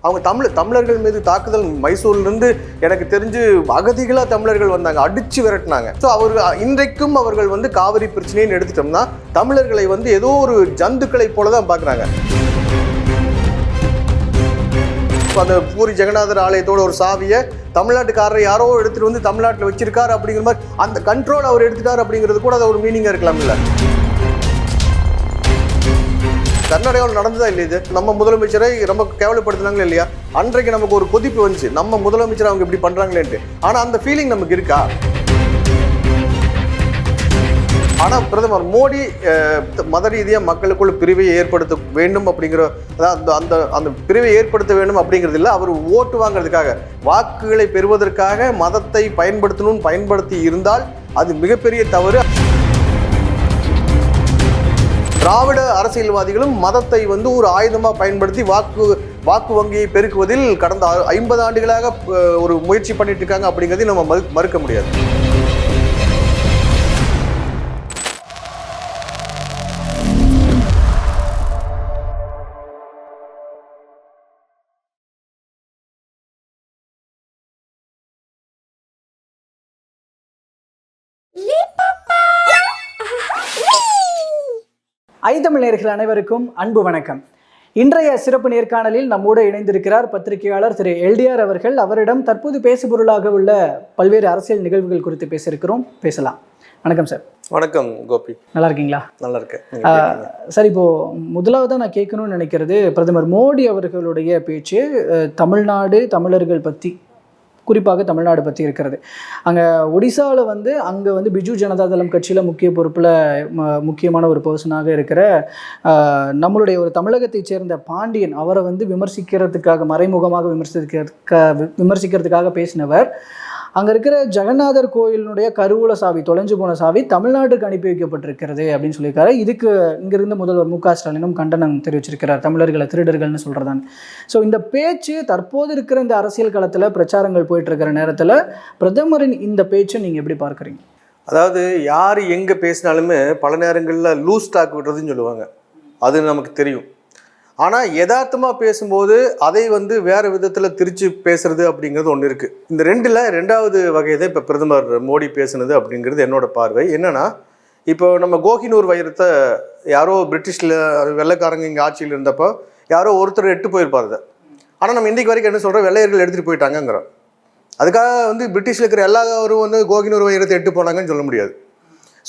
அவங்க தமிழர்கள் மீது தாக்குதல் மைசூர்லேருந்து எனக்கு தெரிஞ்சு அகதிகளாக தமிழர்கள் வந்தாங்க, அடித்து விரட்டினாங்க. ஸோ இன்றைக்கும் அவர்கள் வந்து காவிரி பிரச்சனைன்னு எடுத்துட்டோம்னா தமிழர்களை வந்து ஏதோ ஒரு ஜந்துக்களை போல தான் பார்க்குறாங்க. அந்த பூரி ஜெகநாதர் ஆலயத்தோட ஒரு சாவியை தமிழ்நாட்டுக்காரர் யாரோ எடுத்துகிட்டு வந்து தமிழ்நாட்டில் வச்சிருக்காரு அப்படிங்கிற மாதிரி அந்த கண்ட்ரோல் அவர் எடுத்துட்டார் அப்படிங்கிறது கூட அது ஒரு மீனிங்காக இருக்கலாம். இல்லை, கர்நாடகாவில் நடந்ததா இல்லை இது? நம்ம முதலமைச்சரை ரொம்ப கேவலப்படுத்தினாங்களே இல்லையா? அன்றைக்கு நமக்கு ஒரு கொதிப்பு வந்துச்சு, நம்ம முதலமைச்சர் அவங்க இப்படி பண்ணுறாங்களேன்ட்டு. ஆனால் அந்த ஃபீலிங் நமக்கு இருக்கா? ஆனால் பிரதமர் மோடி மத ரீதியாக மக்களுக்குள்ள பிரிவை ஏற்படுத்த வேண்டும் அப்படிங்கிற, அதாவது அந்த பிரிவை ஏற்படுத்த வேண்டும் அப்படிங்கிறது இல்லை, அவர் ஓட்டு வாங்கிறதுக்காக வாக்குகளை பெறுவதற்காக மதத்தை பயன்படுத்தி இருந்தால் அது மிகப்பெரிய தவறு. திராவிட அரசியல்வாதிகளும் மதத்தை வந்து ஒரு ஆயுதமாக பயன்படுத்தி வாக்கு வங்கியை பெருக்குவதில் கடந்த 50 ஆண்டுகளாக ஒரு முயற்சி பண்ணிட்டு இருக்காங்க அப்படிங்கிறதை நம்ம மறுக்க முடியாது. ஐதமிழ் நேயர்கள் அனைவருக்கும் அன்பு வணக்கம். இன்றைய சிறப்பு நேர்காணலில் நம்மோடு இணைந்திருக்கிறார் பத்திரிகையாளர் திரு எல்டிஆர் அவர்கள். அவரிடம் தற்போது பேசுபொருளாக உள்ள பல்வேறு அரசியல் நிகழ்வுகள் குறித்து பேசலாம். வணக்கம் சார். வணக்கம் கோபி. நல்லா இருக்கீங்களா? நல்லா இருக்கேன் சார். இப்போ முதலாவது நான் கேட்கணும்னு நினைக்கிறது, பிரதமர் மோடி அவர்களுடைய பேச்சு தமிழ்நாடு தமிழர்கள் பற்றி, குறிப்பாக தமிழ்நாடு பற்றி இருக்கிறது. அங்கே ஒடிசாவில் அங்கே பிஜு ஜனதாதளம் கட்சியில் முக்கிய பொறுப்பில் முக்கியமான ஒரு பர்சனாக இருக்கிற நம்மளுடைய ஒரு தமிழகத்தைச் சேர்ந்த பாண்டியன், அவரை விமர்சிக்கிறதுக்காக, மறைமுகமாக விமர்சிக்கிறதுக்காக பேசினவர், அங்கே இருக்கிற ஜெகநாதர் கோயிலினுடைய கருவூல சாவி, தொலைஞ்சு போன சாவி தமிழ்நாட்டுக்கு அனுப்பி வைக்கப்பட்டிருக்கிறது அப்படின்னு சொல்லியிருக்காரு. இதுக்கு இங்கிருந்து முதல்வர் மு க ஸ்டாலினும் கண்டனம் தெரிவிச்சிருக்கிறார், தமிழர்களை திருடர்கள்னு சொல்கிறதான். ஸோ இந்த பேச்சு தற்போது இருக்கிற இந்த அரசியல் களத்தில் பிரச்சாரங்கள் போயிட்டு இருக்கிற நேரத்தில் பிரதமரின் இந்த பேச்சை நீங்கள் எப்படி பார்க்குறீங்க? அதாவது யார் எங்கே பேசினாலுமே பல நேரங்களில் லூஸ் டாக் விடுறதுன்னு சொல்லுவாங்க, அது நமக்கு தெரியும். ஆனால் யதார்த்தமாக பேசும்போது அதை வேறு விதத்தில் திரிச்சு பேசுறது அப்படிங்கிறது ஒன்று இருக்குது. இந்த ரெண்டாவது வகை தான் இப்போ பிரதமர் மோடி பேசுனது அப்படிங்கிறது என்னோட பார்வை. என்னென்னா, இப்போ நம்ம கோஹினூர் வைரத்தை யாரோ பிரிட்டிஷில் வெள்ளைக்காரங்க இங்கே ஆட்சியில் இருந்தப்போ யாரோ ஒருத்தர் எட்டு போயிருப்பாரு. ஆனால் நம்ம இன்றைக்கு வரைக்கும் என்ன சொல்கிறோம், வெள்ளையர்கள் எடுத்துகிட்டு போயிட்டாங்கிறோம். அதுக்காக பிரிட்டிஷில் இருக்கிற எல்லாரும் கோஹினூர் வைரத்தை எட்டு போனாங்கன்னு சொல்ல முடியாது.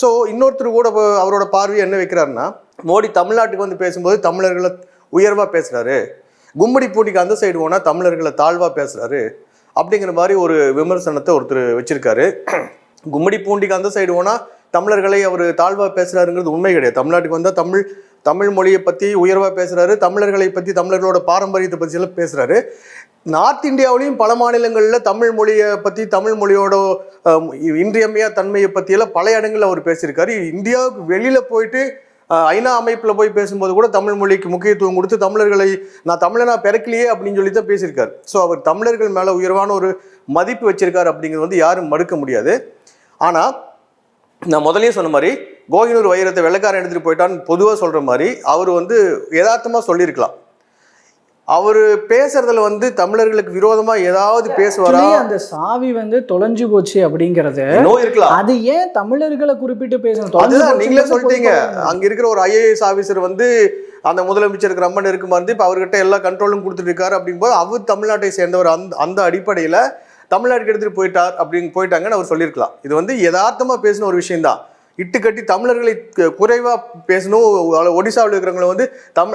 ஸோ இன்னொருத்தர் கூட அவரோட பார்வையை என்ன வைக்கிறாருன்னா, மோடி தமிழ்நாட்டுக்கு பேசும்போது தமிழர்களை உயர்வாக பேசுகிறாரு, கும்மிடி பூண்டிக்கு அந்த சைடு போனால் தமிழர்களை தாழ்வாக பேசுகிறாரு அப்படிங்கிற மாதிரி ஒரு விமர்சனத்தை ஒருத்தர் வச்சுருக்காரு. கும்மிடி பூண்டிக்கு அந்த சைடு போனால் தமிழர்களை அவர் தாழ்வாக பேசுகிறாருங்கிறது உண்மை கிடையாது. தமிழ்நாட்டுக்கு வந்தால் தமிழ் மொழியை பற்றி உயர்வாக பேசுகிறாரு, தமிழர்களை பற்றி, தமிழர்களோட பாரம்பரியத்தை பற்றி எல்லாம் பேசுகிறாரு. நார்த் இந்தியாவிலையும் பல மாநிலங்களில் தமிழ் மொழியை பற்றி, தமிழ் மொழியோட இன்றியமையா தன்மையை பற்றியெல்லாம் பல இடங்களில் அவர் பேசியிருக்காரு. இந்தியாவுக்கு வெளியில் போயிட்டு ஐநா அமைப்பில் போய் பேசும்போது கூட தமிழ் மொழிக்கு முக்கியத்துவம் கொடுத்து தமிழர்களை நான் தமிழனா பிறக்கலையே அப்படின்னு சொல்லி தான் பேசியிருக்காரு. ஸோ அவர் தமிழர்கள் மேலே உயர்வான ஒரு மதிப்பு வச்சிருக்காரு அப்படிங்கிறது யாரும் மறுக்க முடியாது. ஆனால் நான் முதலே சொன்ன மாதிரி கோஹினூர் வைரத்தை வெள்ளைக்காரன் எடுத்துகிட்டு போயிட்டான்னு பொதுவாக சொல்கிற மாதிரி அவர் யதார்த்தமாக சொல்லியிருக்கலாம். அவர் பேசுறதுல தமிழர்களுக்கு விரோதமா ஏதாவது பேசுவாரா? அந்த சாவி தொலைஞ்சு போச்சு அப்படிங்கறது இருக்கலாம். அது ஏன் தமிழர்களை குறிப்பிட்டு பேசணும்? அதுதான் நீங்களே சொல்லிட்டீங்க. அங்க இருக்கிற ஒரு IAS ஆபீசர் அந்த முதலமைச்சருக்கு ரொம்ப நெருக்கமா இருந்து இப்ப அவர்கிட்ட எல்லா கண்ட்ரோலும் கொடுத்துட்டு இருக்காரு அப்படிங்கும்போது அவர் தமிழ்நாட்டை சேர்ந்தவர். அந்த அடிப்படையில தமிழ்நாட்டுக்கு எடுத்துட்டு போயிட்டாங்கன்னு அவர் சொல்லியிருக்கலாம். இது யதார்த்தமா பேசின ஒரு விஷயம் தான். இட்டுக்கட்டி தமிழர்களை குறைவாக பேசணும், ஒடிசாவில் இருக்கிறவங்களை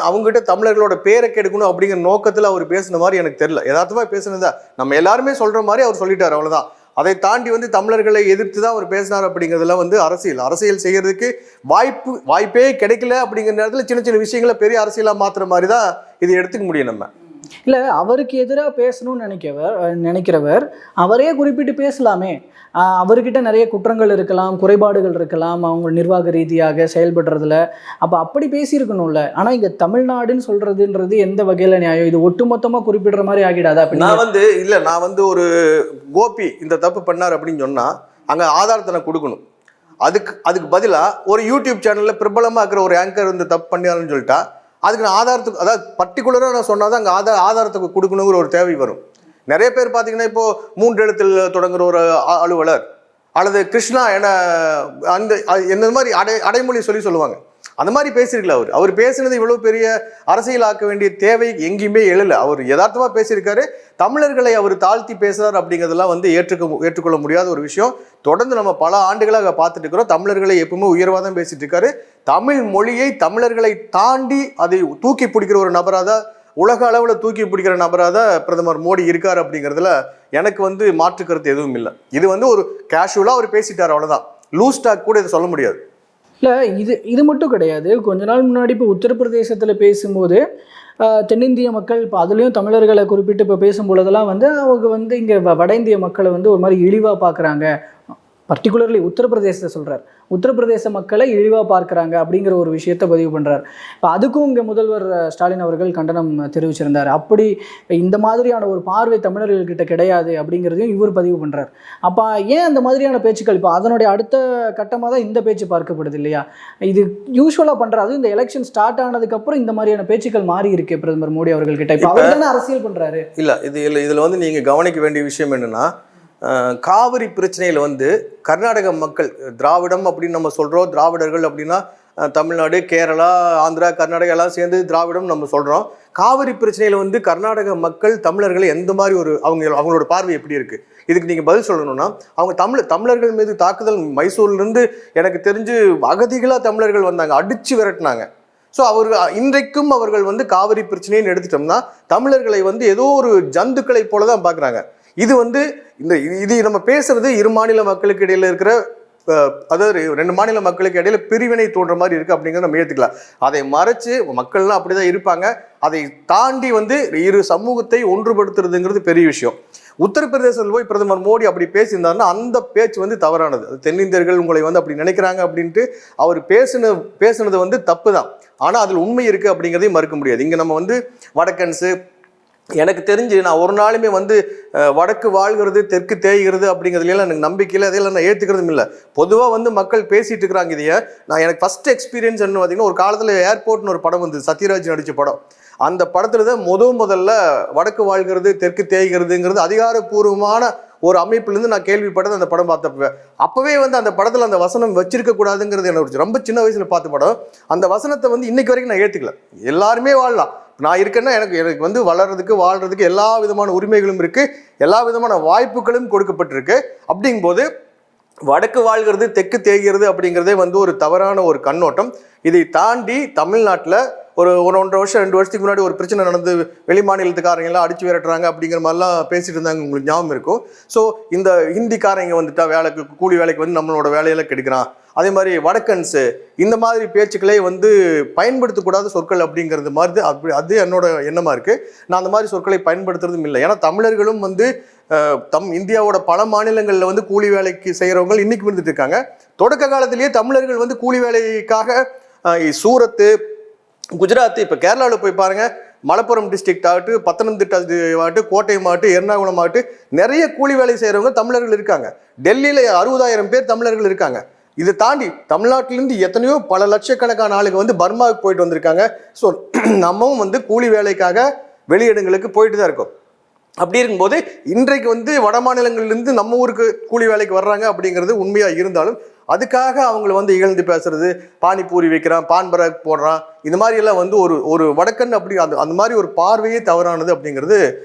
அவங்ககிட்ட தமிழர்களோட பேரை கெடுக்கணும் அப்படிங்கிற நோக்கத்தில் அவர் பேசுன மாதிரி எனக்கு தெரியல. யதார்த்தமாக பேசுனதா நம்ம எல்லாருமே சொல்கிற மாதிரி அவர் சொல்லிட்டார், அவ்வளோதான். அதை தாண்டி தமிழர்களை எதிர்த்து தான் அவர் பேசினார் அப்படிங்கிறதுல அரசியல் செய்கிறதுக்கு வாய்ப்பே கிடைக்கல அப்படிங்கிற நேரத்தில் சின்ன சின்ன விஷயங்களை பெரிய அரசியலாக மாற்றுற மாதிரி தான் இதை எடுத்துக்க முடியும். நம்ம இல்லை, அவருக்கு எதிராக பேசணும்னு நினைக்கிறவர் அவரே குறிப்பிட்டு பேசலாமே. அவர்கிட்ட நிறைய குற்றங்கள் இருக்கலாம், குறைபாடுகள் இருக்கலாம், அவங்க நிர்வாக ரீதியாக செயல்படுறதுல. அப்படி பேசியிருக்கணும்ல. ஆனால் இங்கே தமிழ்நாடுன்னு சொல்றதுன்றது எந்த வகையில் நியாயம்? இது ஒட்டுமொத்தமாக குறிப்பிடுற மாதிரி ஆகிடாதா? நான் ஒரு கோபி இந்த தப்பு பண்ணார் அப்படின்னு சொன்னால் அங்கே ஆதாரத்தை கொடுக்கணும். அதுக்கு பதிலாக ஒரு யூடியூப் சேனலில் பிரபலமாக இருக்கிற ஒரு ஆங்கர் தப்பு பண்ணாருன்னு சொல்லிட்டா அதுக்கு நான் ஆதாரத்துக்கு, அதாவது பர்டிகுலராக நான் சொன்னால் தான் அங்கே ஆதாரத்துக்கு கொடுக்கணுங்கிற ஒரு தேவை வரும். நிறைய பேர் பார்த்தீங்கன்னா இப்போ 3 எழுத்தில் தொடங்குற ஒரு அலுவலர் அல்லது கிருஷ்ணா என அந்த என்ன மாதிரி அடைமொழி சொல்லுவாங்க. அந்த மாதிரி பேசியிருக்கல. அவர் பேசினது இவ்வளோ பெரிய அரசியலாக்க வேண்டிய தேவை எங்கேயுமே எழல. அவர் யதார்த்தமாக பேசியிருக்காரு. தமிழர்களை அவர் தாழ்த்தி பேசுகிறார் அப்படிங்கிறதெல்லாம் வந்து ஏற்றுக்கொள்ள முடியாத ஒரு விஷயம். தொடர்ந்து நம்ம பல ஆண்டுகளாக பார்த்துட்டு இருக்கிறோம். தமிழர்களை எப்பவுமே உயர்வாக தான் பேசிட்டு இருக்காரு. தமிழ் மொழியை தமிழர்களை தாண்டி அதை தூக்கி பிடிக்கிற ஒரு நபராக தான், உலக அளவில் தூக்கி பிடிக்கிற நபராக தான் பிரதமர் மோடி இருக்கார். அப்படிங்கிறதுல எனக்கு வந்து மாற்று கருத்து எதுவும் இல்லை. இது வந்து ஒரு கேஷுவலாக அவர் பேசிட்டார், அவ்வளோதான். லூஸ் டாக் கூட இதை சொல்ல முடியாது. இல்லை, இது மட்டும் கிடையாது. கொஞ்ச நாள் முன்னாடி இப்போ உத்தரப்பிரதேசத்தில் பேசும்போது தென்னிந்திய மக்கள், இப்போ அதுலேயும் தமிழர்களை குறிப்பிட்டு இப்போ பேசும்பொழுதெல்லாம் வந்து அவங்க வந்து இங்கே வட இந்திய மக்களை வந்து ஒரு மாதிரி இழிவாக பார்க்குறாங்க. பர்டிகுலர்லி உத்தரப்பிரதேசத்தை சொல்கிறார். உத்தரப்பிரதேச மக்களை இழிவாக பார்க்குறாங்க அப்படிங்கிற ஒரு விஷயத்தை பதிவு பண்ணுறார். இப்போ அதுக்கும் இங்கே முதல்வர் ஸ்டாலின் அவர்கள் கண்டனம் தெரிவிச்சிருந்தார். அப்படி இந்த மாதிரியான ஒரு பார்வை தமிழர்கள்கிட்ட கிடையாது அப்படிங்கிறதையும் இவர் பதிவு பண்ணுறார். அப்போ ஏன் அந்த மாதிரியான பேச்சுக்கள், இப்போ அதனுடைய அடுத்த கட்டமாக தான் இந்த பேச்சு பார்க்கப்படுது இல்லையா? இது யூஸ்வலாக பண்ணுறாது. இந்த எலெக்ஷன் ஸ்டார்ட் ஆனதுக்கப்புறம் இந்த மாதிரியான பேச்சுக்கள் மாறி இருக்கு பிரதமர் மோடி அவர்கள்கிட்ட. இப்போ அவர் தானே அரசியல் பண்ணுறாரு. இல்லை, இதில் வந்து நீங்கள் கவனிக்க வேண்டிய விஷயம் என்னென்னா, காவிரி பிரச்சனையில் வந்து கர்நாடக மக்கள், திராவிடம் அப்படின்னு நம்ம சொல்கிறோம். திராவிடர்கள் அப்படின்னா தமிழ்நாடு, கேரளா, ஆந்திரா, கர்நாடகா எல்லாம் சேர்ந்து திராவிடம் நம்ம சொல்கிறோம். காவிரி பிரச்சனையில் வந்து கர்நாடக மக்கள் தமிழர்களை எந்த மாதிரி ஒரு அவங்களோட பார்வை எப்படி இருக்குது, இதுக்கு நீங்கள் பதில் சொல்லணும்னா, அவங்க தமிழர்கள் மீது தாக்குதல், மைசூர்லேருந்து எனக்கு தெரிஞ்சு அகதிகளாக தமிழர்கள் வந்தாங்க, அடித்து விரட்டினாங்க. ஸோ இன்றைக்கும் அவர்கள் வந்து காவிரி பிரச்சனைன்னு எடுத்துட்டோம்னா தமிழர்களை வந்து ஏதோ ஒரு ஜந்துக்களை போல தான் பார்க்குறாங்க. இது வந்து இது நம்ம பேசுறது இரு மாநில மக்களுக்கு இடையில இருக்கிற, அதாவது 2 மாநில மக்களுக்கு இடையில பிரிவினை தோன்ற மாதிரி இருக்கு அப்படிங்கிறத நம்ம ஏற்றுக்கலாம். அதை மறைச்சு மக்கள்லாம் அப்படிதான் இருப்பாங்க. அதை தாண்டி வந்து இரு சமூகத்தை ஒன்றுபடுத்துறதுங்கிறது பெரிய விஷயம். உத்தரப்பிரதேசத்தில் போய் பிரதமர் மோடி அப்படி பேசியிருந்தாருன்னா அந்த பேச்சு வந்து தவறானது. தென்னிந்தியர்கள் உங்களை வந்து அப்படி நினைக்கிறாங்க அப்படின்ட்டு அவர் பேசுனது வந்து தப்பு தான். ஆனால் அதில் உண்மை இருக்குது அப்படிங்கிறதையும் மறுக்க முடியாது. இங்கே நம்ம வந்து வடக்கன்ஸு, எனக்கு தெரிஞ்சு நான் ஒரு நாளுமே வந்து வடக்கு வாழ்கிறது தெற்கு தேய்கிறது அப்படிங்கிறதுலாம் எனக்கு நம்பிக்கையில் அதையெல்லாம் நான் ஏற்றுக்கிறதும் இல்லை. பொதுவாக வந்து மக்கள் பேசிகிட்டு இருக்கிறாங்க. இதையே எனக்கு ஃபஸ்ட் எக்ஸ்பீரியன்ஸ் என்ன பார்த்தீங்கன்னா, ஒரு காலத்தில் ஏர்போர்ட்னு ஒரு படம் வந்து சத்யராஜ் நடித்த படம். அந்த படத்தில் தான் முதல்ல வடக்கு வாழ்கிறது தெற்கு தேய்கிறதுங்கிறது அதிகாரப்பூர்வமான ஒரு அமைப்புலேருந்து நான் கேள்விப்பட்டது அந்த படம் பார்த்தப்ப. அப்போவே வந்து அந்த படத்தில் அந்த வசனம் வச்சிருக்க கூடாதுங்கிறது எனக்கு ரொம்ப சின்ன வயசில் பார்த்த படம். அந்த வசனத்தை வந்து இன்னைக்கு வரைக்கும் நான் ஏற்றுக்கல. எல்லாருமே வாழலாம், நான் இருக்கேன்னா எனக்கு வந்து வளர்றதுக்கு வாழ்றதுக்கு எல்லா விதமான உரிமைகளும் இருக்குது, எல்லா விதமான வாய்ப்புகளும் கொடுக்கப்பட்டிருக்கு. அப்படிங்கும்போது வடக்கு வாழ்கிறது தெற்கு தேய்கிறது அப்படிங்கிறதே வந்து ஒரு தவறான ஒரு கண்ணோட்டம். இதை தாண்டி தமிழ்நாட்டில் ஒரு 1.5 வருஷம் 2 வருஷத்துக்கு முன்னாடி ஒரு பிரச்சனை நடந்து வெளி மாநிலத்துக்காரங்கெல்லாம் அடிச்சு விரட்டுறாங்க அப்படிங்கிற மாதிரிலாம் பேசிட்டு இருந்தாங்க, உங்களுக்கு ஞாபகம் இருக்கும். ஸோ இந்த ஹிந்திக்காரங்க வந்துட்டா வேலைக்கு கூலி வேலைக்கு வந்து நம்மளோட வேலையெல்லாம் கெடுக்கிறான், அதே மாதிரி வடக்கன்ஸு, இந்த மாதிரி பேச்சுக்களே வந்து பயன்படுத்தக்கூடாத சொற்கள் அப்படிங்கிறது மாதிரி அது என்னோட எண்ணமாக இருக்குது. நான் அந்த மாதிரி சொற்களை பயன்படுத்துறதும் இல்லை. ஏன்னா தமிழர்களும் வந்து இந்தியாவோட பல மாநிலங்களில் வந்து கூலி வேலைக்கு செய்கிறவங்க இன்னைக்கு இருந்துட்டு இருக்காங்க. தொடக்க காலத்திலேயே தமிழர்கள் வந்து கூலி வேலைக்காக சூரத்து, குஜராத், இப்போ கேரளாவில் போய் பாருங்க, மலப்புரம் டிஸ்ட்ரிக்ட் ஆகட்டும், பத்தனம்திட்டா ஆகட்டும், கோட்டயம் ஆகட்டும், எர்ணாகுளம் ஆகட்டும், நிறைய கூலி வேலை செய்கிறவங்க தமிழர்கள் இருக்காங்க. டெல்லியில் 60,000 பேர் தமிழர்கள் இருக்காங்க. இதை தாண்டி தமிழ்நாட்டிலேருந்து எத்தனையோ பல லட்சக்கணக்கான ஆளுங்க வந்து பர்மாவுக்கு போயிட்டு வந்திருக்காங்க. ஸோ நம்மவும் வந்து கூலி வேலைக்காக வெளியிடங்களுக்கு போயிட்டு தான் இருக்கோம். அப்படி இருக்கும்போது இன்றைக்கு வந்து வட மாநிலங்கள்லேருந்து நம்ம ஊருக்கு கூலி வேலைக்கு வர்றாங்க அப்படிங்கிறது உண்மையாக இருந்தாலும் அதுக்காக அவங்கள வந்து இகழ்ந்து பேசுறது, பானிபூரி வைக்கிறான், பான் பராக் போடுறான், இந்த மாதிரி எல்லாம் வந்து ஒரு வடக்கன் அப்படி அந்த மாதிரி ஒரு பார்வையே தவறானது அப்படிங்கிறது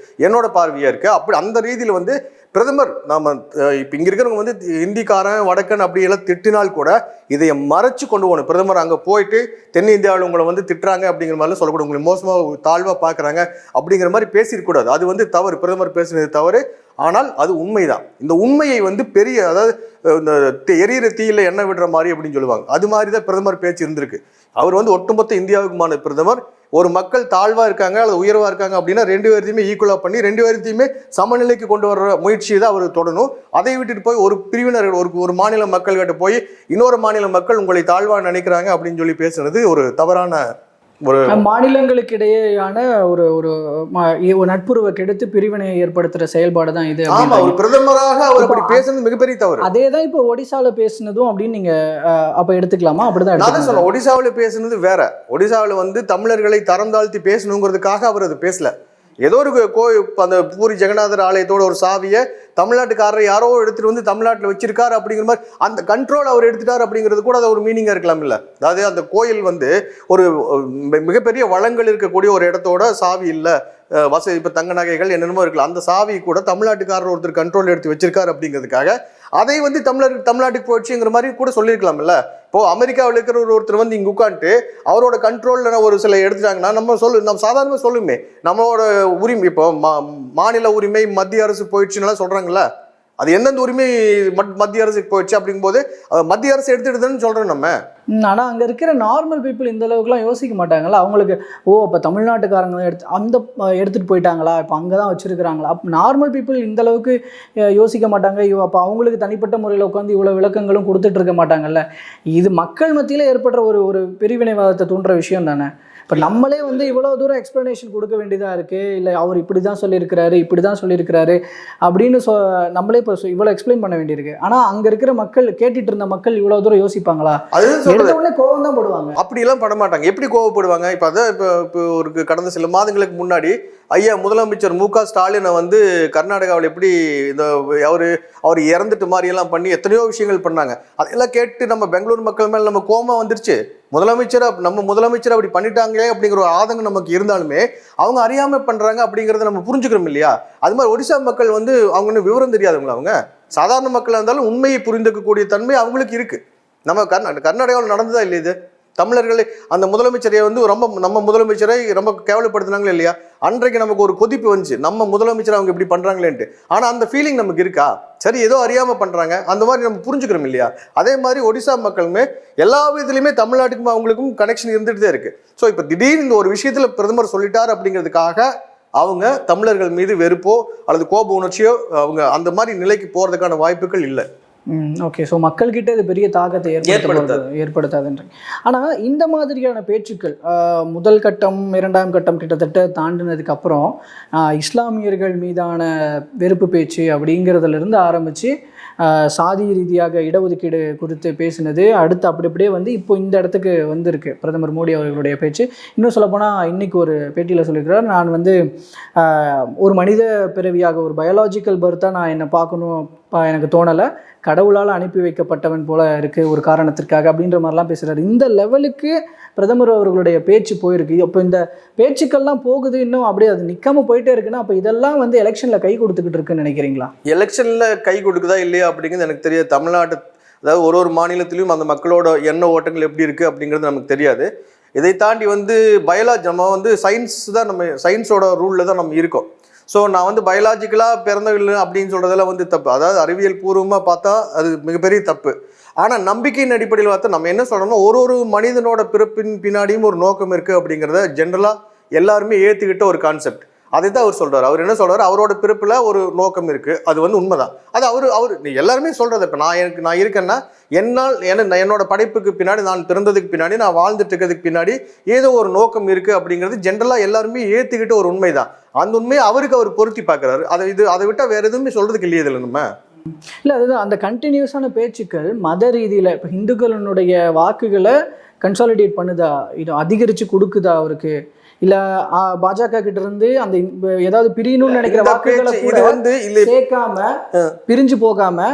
என்னோட பார்வையாக இருக்குது. அப்படி அந்த ரீதியில் வந்து பிரதமர், நாம இப்போ இங்கே இருக்கிறவங்க வந்து இந்திக்காரன் வடக்கன் அப்படியெல்லாம் திட்டினால் கூட இதை மறைச்சு கொண்டு போகணும். பிரதமர் அங்கே போயிட்டு தென்னிந்தியாவில் உங்களை வந்து திட்டுறாங்க அப்படிங்கிற மாதிரிலாம் சொல்லக்கூடாது, உங்களை மோசமாக தாழ்வாக பார்க்குறாங்க அப்படிங்கிற மாதிரி பேசிடக்கூடாது. அது வந்து தவறு, பிரதமர் பேசுனது தவறு. ஆனால் அது உண்மைதான். இந்த உண்மையை வந்து பெரிய, அதாவது இந்த எரியிற தீயில எண்ணெய் விடுற மாதிரி அப்படின்னு சொல்லுவாங்க, அது மாதிரி தான் பிரதமர் பேச்சு இருந்திருக்கு. அவர் வந்து ஒட்டுமொத்த இந்தியாவுக்குமான பிரதமர். ஒரு மக்கள் தாழ்வாக இருக்காங்க அல்லது உயர்வாக இருக்காங்க அப்படின்னா 2 பேர்த்தையுமே ஈக்குவலாக பண்ணி 2 பேர்த்தையுமே சமநிலைக்கு கொண்டு வர்ற முயற்சியை தான் அவர் தொடரும். அதை விட்டுட்டு போய் ஒரு பிரிவினர்கள், ஒரு மாநில மக்கள்கிட்ட போய் இன்னொரு மாநில மக்கள் உங்களை தாழ்வாக நினைக்கிறாங்க அப்படின்னு சொல்லி பேசுறது ஒரு தவறான ஒரு மாநிலங்களுக்கு இடையேயான ஒரு ஒரு ஒரு நட்புறவை கெடுத்து பிரிவினையை ஏற்படுத்துற செயல்பாடு தான் இது. ஆமா, ஒரு பிரதமராக அவர் அப்படி பேசுறது மிகப்பெரிய தவறு. அதே தான் இப்போ ஒடிசால பேசுனதும் அப்படின்னு நீங்க அப்ப எடுத்துக்கலாமா? அப்படிதான் நான் சொல்றேன், ஒடிசாவில பேசுனது வேற. ஒடிசாவில வந்து தமிழர்களை தரம் தாழ்த்தி பேசணுங்கிறதுக்காக அவர் அது பேசல. ஏதோ ஒரு அந்த பூரி ஜெகநாதர் ஆலயத்தோட ஒரு சாவியை தமிழ்நாட்டுக்காரர் யாரோ எடுத்துட்டு வந்து தமிழ்நாட்டில் வச்சிருக்காரு அப்படிங்கிற மாதிரி அந்த கண்ட்ரோல் அவர் எடுத்துட்டார் அப்படிங்கிறது கூட அது ஒரு மீனிங்கா இருக்கலாம் இல்ல. அதாவது அந்த கோயில் வந்து ஒரு மிகப்பெரிய வளங்கள் இருக்கக்கூடிய ஒரு இடத்தோட சாவி இல்லை, வசதி இப்போ தங்க நகைகள் என்னென்னமோ இருக்கலாம், அந்த சாவி கூட தமிழ்நாட்டுக்காரர் ஒருத்தர் கண்ட்ரோல் எடுத்து வச்சிருக்காரு அப்படிங்கிறதுக்காக அதை வந்து தமிழ்நாட்டுக்கு போயிடுச்சுங்கிற மாதிரி கூட சொல்லியிருக்கலாம்ல. இப்போ அமெரிக்காவில் இருக்கிற ஒருத்தர் வந்து இங்கே உட்காந்துட்டு அவரோட கண்ட்ரோலில் ஒரு சில எடுத்துட்டாங்கன்னா நம்ம சாதாரணமாக சொல்லுமே, நம்மளோட உரிமை இப்போ மாநில உரிமை மத்திய அரசு போயிடுச்சுன்னா சொல்றாங்கல்ல, அது எந்தெந்த உரிமை மத்திய அரசுக்கு போயிடுச்சு அப்படிங்கும்போது மத்திய அரசு எடுத்துடுதுன்னு சொல்றோம் நம்ம. ஆனால் அங்கே இருக்கிற நார்மல் பீப்புள் இந்த அளவுக்குலாம் யோசிக்க மாட்டாங்களா? அவங்களுக்கு அப்போ தமிழ்நாட்டுக்காரங்க எடுத்துகிட்டு போயிட்டாங்களா, இப்போ அங்கே தான் வச்சுருக்கிறாங்களா? அப்போ நார்மல் பீப்புள் இந்த அளவுக்கு யோசிக்க மாட்டாங்க. அப்போ அவங்களுக்கு தனிப்பட்ட முறையில் உட்காந்து இவ்வளோ விளக்கங்களும் கொடுத்துட்டு இருக்க மாட்டாங்கல்ல. இது மக்கள் மத்தியில் ஏற்படுற ஒரு பிரிவினைவாதத்தை தூண்டுற விஷயம் தானே. இப்போ நம்மளே வந்து இவ்வளோ தூரம் எக்ஸ்ப்ளனேஷன் கொடுக்க வேண்டியதாக இருக்குது, இல்லை அவர் இப்படி தான் சொல்லியிருக்கிறாரு இப்படி தான் சொல்லியிருக்கிறாரு அப்படின்னு நம்மளே இப்போ இவ்வளோ எக்ஸ்பிளைன் பண்ண வேண்டியிருக்கு. ஆனால் அங்கே இருக்கிற மக்கள், கேட்டுட்டு இருந்த மக்கள் இவ்வளோ தூரம் யோசிப்பாங்களா? உடனே கோவம் தான் போடுவாங்க. அப்படிலாம் பட மாட்டாங்க. எப்படி கோவப்படுவாங்க? இப்போ அதான் இப்போ ஒரு கடந்த சில மாதங்களுக்கு முன்னாடி ஐயா முதலமைச்சர் மு.க. ஸ்டாலினை வந்து கர்நாடகாவில் எப்படி இந்த அவர் இறந்துட்டு மாதிரியெல்லாம் பண்ணி எத்தனையோ விஷயங்கள் பண்ணாங்க. அதெல்லாம் கேட்டு நம்ம பெங்களூர் மக்கள் மேலே நம்ம கோபம் வந்துருச்சு. நம்ம முதலமைச்சர் அப்படி பண்ணிட்டாங்களே அப்படிங்கிற ஒரு ஆதங்கம் நமக்கு இருந்தாலுமே அவங்க அறியாம பண்றாங்க அப்படிங்கிறத நம்ம புரிஞ்சுக்கிறோம் இல்லையா? அது மாதிரி ஒடிசா மக்கள் வந்து அவங்க விவரம் தெரியாதவங்களா? அவங்க சாதாரண மக்கள் இருந்தாலும் உண்மையை புரிந்துக்கக்கூடிய தன்மை அவங்களுக்கு இருக்கு. நம்ம கர்நாடகாவில் நடந்ததா இல்லை இது? தமிழர்களை அந்த முதலமைச்சரை வந்து நம்ம முதலமைச்சரை ரொம்ப கேவலப்படுத்தினாங்களே இல்லையா? அன்றைக்கு நமக்கு ஒரு கொதிப்பு வந்துச்சு, நம்ம முதலமைச்சர் அவங்க இப்படி பண்றாங்களேன்ட்டு. ஆனா அந்த ஃபீலிங் நமக்கு இருக்கா? சரி, ஏதோ அறியாம பண்றாங்க, அந்த மாதிரி நம்ம புரிஞ்சுக்கிறோம் இல்லையா? அதே மாதிரி ஒடிசா மக்களுமே எல்லா விதத்துலையுமே தமிழ்நாட்டுக்கும் அவங்களுக்கும் கனெக்ஷன் இருந்துட்டு தான் இருக்கு. ஸோ இப்போ திடீர்னு இந்த ஒரு விஷயத்துல பிரதமர் சொல்லிட்டார் அப்படிங்கிறதுக்காக அவங்க தமிழர்கள் மீது வெறுப்போ அல்லது கோப உணர்ச்சியோ அவங்க அந்த மாதிரி நிலைக்கு போறதுக்கான வாய்ப்புகள் இல்லை. ஓகே. ஸோ மக்கள்கிட்ட இது பெரிய தாக்கத்தை ஏற்படுத்தாதுன்றீங்க. ஆனால் இந்த மாதிரியான பேச்சுக்கள் முதல் கட்டம் இரண்டாம் கட்டம் கிட்டத்தட்ட தாண்டினதுக்கு அப்புறம் இஸ்லாமியர்கள் மீதான வெறுப்பு பேச்சு அப்படிங்கிறதுலேருந்து ஆரம்பித்து சாதி ரீதியாக இடஒதுக்கீடு குறித்து பேசினது, அடுத்து அப்படியே வந்து இப்போ இந்த இடத்துக்கு வந்திருக்கு பிரதமர் மோடி அவர்களுடைய பேச்சு. இன்னும் சொல்லப்போனால் இன்றைக்கி ஒரு பேட்டியில் சொல்லியிருக்கிறார், நான் வந்து ஒரு மனித பிறவியாக ஒரு பயாலாஜிக்கல் பர்த்தாக நான் என்னை பார்க்கணும் எனக்கு தோணலை, கடவுளால் அனுப்பி வைக்கப்பட்டவன் போல இருக்குது ஒரு காரணத்திற்காக அப்படின்ற மாதிரிலாம் பேசுகிறார். இந்த லெவலுக்கு பிரதமர் அவர்களுடைய பேச்சு போயிருக்கு. அப்போ இந்த பேச்சுக்கள்லாம் போகுது, இன்னும் அப்படியே அது நிற்காமல் போயிட்டே இருக்குன்னா அப்போ இதெல்லாம் வந்து எலெக்ஷனில் கை கொடுத்துக்கிட்டு இருக்குன்னு நினைக்கிறீங்களா? எலெக்ஷனில் கை கொடுக்குதா இல்லையா அப்படிங்கிறது எனக்கு தெரியாது. தமிழ்நாட்டு அதாவது ஒரு மாநிலத்திலையும் அந்த மக்களோட எண்ண ஓட்டங்கள் எப்படி இருக்குது அப்படிங்கிறது நமக்கு தெரியாது. இதை தாண்டி வந்து நம்ம வந்து சயின்ஸோட ரூலில் தான் நம்ம இருக்கோம். ஸோ நான் வந்து பயாலாஜிக்கலாக பிறந்தவில்லை அப்படின்னு சொல்கிறதெல்லாம் வந்து தப்பு. அதாவது அறிவியல் பூர்வமாக பார்த்தா அது மிகப்பெரிய தப்பு. ஆனால் நம்பிக்கையின் அடிப்படையில் பார்த்தா நம்ம என்ன சொல்கிறோம்னா ஒரு மனிதனோட பிறப்பின் பின்னாடியும் ஒரு நோக்கம் இருக்குது அப்படிங்கிறத ஜென்ரலாக எல்லாருமே ஏற்றுக்கிட்ட ஒரு கான்செப்ட். அதை தான் அவர் சொல்கிறார். அவர் என்ன சொல்கிறார், அவரோட பிறப்பில் ஒரு நோக்கம் இருக்குது, அது வந்து உண்மைதான். அது அவர் எல்லாருமே சொல்கிறது. இப்போ நான் இருக்கேன்னா என்னோட படைப்புக்கு பின்னாடி, நான் பிறந்ததுக்கு பின்னாடி, நான் வாழ்ந்துட்டு இருக்கிறதுக்கு பின்னாடி ஏதோ ஒரு நோக்கம் இருக்குது அப்படிங்கிறது ஜென்ரலாக எல்லாருமே ஏற்றுக்கிட்ட ஒரு உண்மை தான். அந்த உண்மையை அவர் பொருத்தி பார்க்குறாரு. அதை விட்டால் வேறு எதுவுமே சொல்கிறதுக்கு இல்லையே இதில் நம்ம. இல்லை, அதுதான் அந்த கண்டினியூஸான பேச்சுக்கள் மத ரீதியில் இப்போ இந்துக்களினுடைய வாக்குகளை கன்சாலிடேட் பண்ணுதா, இது அதிகரித்து கொடுக்குதா அவருக்கு? இல்லை பாஜக கிட்ட இருந்து அந்த ஏதாவது பிரியணும்னு நினைக்கிற வாக்குகளை கூட வந்து சேர்க்காம பிரிஞ்சு போகாம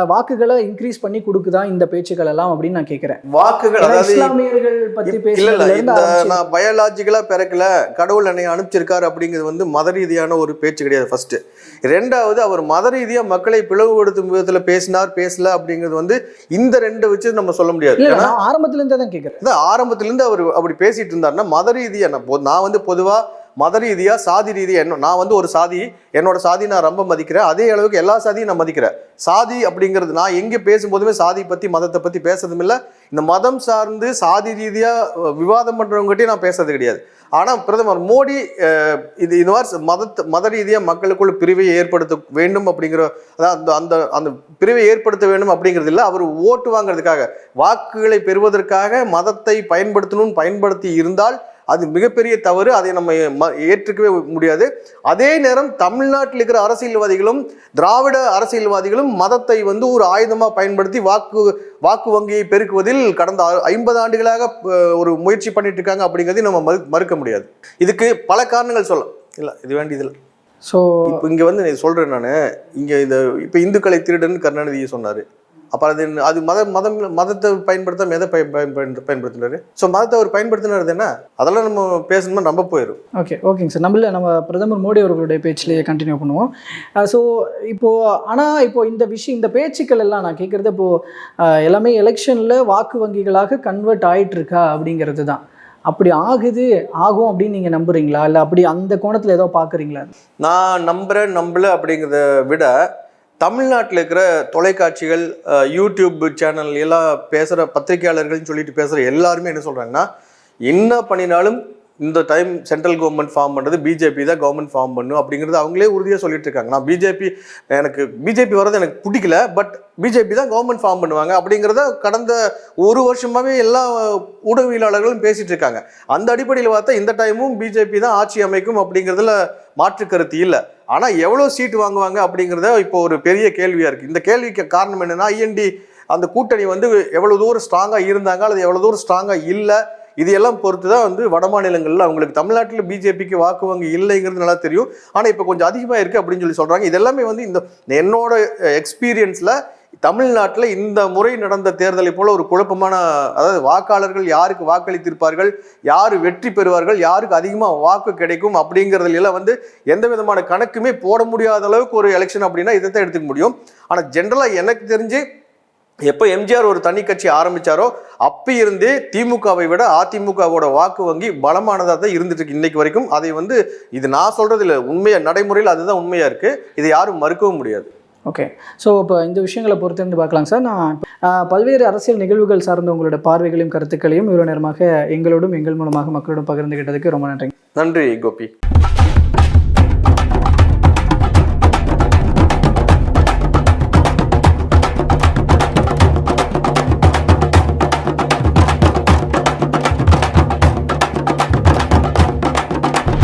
வாக்குகளை இன்க்ரீஸ் பண்ணி கொடுக்குதா இந்த பேச்சுக்கள் எல்லாம் அப்படின்னு நான் கேட்கிறேன். வாக்குகள் அதாவது இஸ்லாமியர்கள் பத்தி நான் பயாலாஜிக்கலா பிறக்கல, கடவுள் என்னை அனுப்பிச்சிருக்காரு அப்படிங்கிறது வந்து மத ரீதியான ஒரு பேச்சு கிடையாது. ஃபர்ஸ்ட். ரெண்டாவது, அவர் மத ரீதியா மக்களை பிளவுபடுத்தும் விதத்துல பேசல அப்படிங்கிறது வந்து இந்த ரெண்டு வச்சு நம்ம சொல்ல முடியாது. ஆரம்பத்துல இருந்தே தான் கேட்கிறேன். ஆரம்பத்துல இருந்து அவர் அப்படி பேசிட்டு இருந்தாருன்னா மத ரீதியா நான் வந்து பொதுவா மத ரீதியா சாதி ரீதியா நான் வந்து ஒரு சாதி, என்னோட சாதி நான் ரொம்ப மதிக்கிறேன், அதே அளவுக்கு எல்லா சாதியும் நான் மதிக்கிறேன். சாதி அப்படிங்கிறது நான் எங்கே பேசும்போதுமே சாதி பற்றி மதத்தை பற்றி பேசுறதும் இல்லை. இந்த மதம் சார்ந்து சாதி ரீதியாக விவாதம் பண்ணுறவங்ககிட்டே நான் பேசுறது கிடையாது. ஆனால் பிரதமர் மோடி இது மாதிரி மத ரீதியாக மக்களுக்குள்ள பிரிவை ஏற்படுத்த வேண்டும் அப்படிங்கிற, அதாவது அந்த பிரிவை ஏற்படுத்த வேண்டும் அப்படிங்கிறது இல்லை. அவர் ஓட்டு வாங்குறதுக்காக, வாக்குகளை பெறுவதற்காக மதத்தை பயன்படுத்தி இருந்தால் அது மிகப்பெரிய தவறு. அதை நம்ம ஏற்றுக்கவே முடியாது. அதே நேரம் தமிழ்நாட்டில் இருக்கிற அரசியல்வாதிகளும் திராவிட அரசியல்வாதிகளும் மதத்தை வந்து ஒரு ஆயுதமாக பயன்படுத்தி வாக்கு வங்கியை பெருக்குவதில் கடந்த 50 ஆண்டுகளாக ஒரு முயற்சி பண்ணிட்டு இருக்காங்க அப்படிங்கிறதையும் நம்ம மறுக்க முடியாது. இதுக்கு பல காரணங்கள் சொல்லலாம். இல்லை, இது வேண்டியதில்லை. ஸோ இப்போ இங்கே வந்து நான் சொல்கிறேன், நான் இங்கே இப்போ இந்துக்களை திருடுன்னு கருணாநிதி சொன்னார். அப்போ அது மதத்தை பயன்படுத்தாம எதை பயன்படுத்தினாரு? ஸோ மதத்தை அவர் பயன்படுத்தினார் என்ன, அதெல்லாம் நம்ம பேசணும்னா நம்ம போயிடும். ஓகேங்க சார். நம்ம பிரதமர் மோடி அவர்களுடைய பேச்சிலேயே கண்டினியூ பண்ணுவோம். ஸோ ஆனால் இந்த பேச்சுக்கள் எல்லாம் நான் கேட்குறது எல்லாமே எலெக்ஷனில் வாக்கு வங்கிகளாக கன்வெர்ட் ஆகிட்டு இருக்கா அப்படிங்கிறது தான். அப்படி ஆகும் அப்படின்னு நீங்கள் நம்புறீங்களா? இல்லை அப்படி அந்த கோணத்தில் ஏதோ பார்க்குறீங்களா? நான் நம்பல அப்படிங்கிறத விட தமிழ்நாட்டில் இருக்கிற தொலைக்காட்சிகள், யூடியூப் சேனல் எல்லாம் பேசுகிற பத்திரிகையாளர்கள்னு சொல்லிட்டு பேசுகிற எல்லாருமே என்ன சொல்கிறாங்கன்னா, என்ன பண்ணினாலும் இந்த டைம் சென்ட்ரல் கவர்மெண்ட் ஃபார்ம் பண்ணுறது பிஜேபி தான் கவர்மெண்ட் ஃபார்ம் பண்ணும் அப்படிங்கிறது அவங்களே உறுதியாக சொல்லிட்டு இருக்காங்க. நான் பிஜேபி வர்றது எனக்கு பிடிக்கல, பட் பிஜேபி தான் கவர்மெண்ட் ஃபார்ம் பண்ணுவாங்க அப்படிங்கிறத கடந்த ஒரு வருஷமாகவே எல்லா ஊடகவியலாளர்களும் பேசிகிட்டு இருக்காங்க. அந்த அடிப்படையில் பார்த்தா இந்த டைமும் பிஜேபி தான் ஆட்சி அமைக்கும் அப்படிங்கிறதுல மாற்று கருத்து இல்லை. ஆனால் எவ்வளோ சீட்டு வாங்குவாங்க அப்படிங்கிறத இப்போ ஒரு பெரிய கேள்வியாக இருக்குது. இந்த கேள்விக்கு காரணம் என்னென்னா, ஐஎன்டி அந்த கூட்டணி வந்து எவ்வளோ தூரம் ஸ்ட்ராங்காக இருந்தாங்க அல்லது எவ்வளோ தூரம் ஸ்ட்ராங்காக இல்லை, இது எல்லாம் பொறுத்து தான் வந்து வட மாநிலங்களில் அவங்களுக்கு தமிழ்நாட்டில் பிஜேபிக்கு வாக்கு வங்கி இல்லைங்கிறது நல்லா தெரியும். ஆனால் இப்போ கொஞ்சம் அதிகமாக இருக்குது அப்படின்னு சொல்கிறாங்க. இது எல்லாமே வந்து என்னோட எக்ஸ்பீரியன்ஸில் தமிழ்நாட்டில் இந்த முறை நடந்த தேர்தலை போல ஒரு குழப்பமான, அதாவது வாக்காளர்கள் யாருக்கு வாக்களித்திருப்பார்கள், யார் வெற்றி பெறுவார்கள், யாருக்கு அதிகமாக வாக்கு கிடைக்கும் அப்படிங்கிறதுல எல்லாம் வந்து எந்த விதமான கணக்குமே போட முடியாத அளவுக்கு ஒரு எலெக்ஷன் அப்படின்னா இதை தான் எடுத்துக்க முடியும். ஆனால் ஜென்ரலாக எனக்கு தெரிஞ்சு எப்போ எம்ஜிஆர் ஒரு தனி கட்சி ஆரம்பித்தாரோ அப்போ இருந்தே திமுகவை விட அதிமுகவோட வாக்கு வங்கி பலமானதாக தான் இருந்துட்டு இருக்கு இன்னைக்கு வரைக்கும். அதை வந்து இது நான் சொல்கிறது இல்லை, உண்மையாக நடைமுறையில் அதுதான் உண்மையாக இருக்குது. இதை யாரும் மறுக்கவும் முடியாது. ஓகே. ஸோ இப்போ இந்த விஷயங்களை பொறுத்திருந்து பார்க்கலாம் சார். நான் பல்வேறு அரசியல் நிகழ்வுகள் சார்ந்த உங்களோட பார்வைகளையும் கருத்துக்களையும் இவ்வளோ நேரமாக எங்களோடும் எங்கள் மூலமாக மக்களோடும் பகிர்ந்துகிட்டதுக்கு ரொம்ப நன்றி. நன்றி கோபி.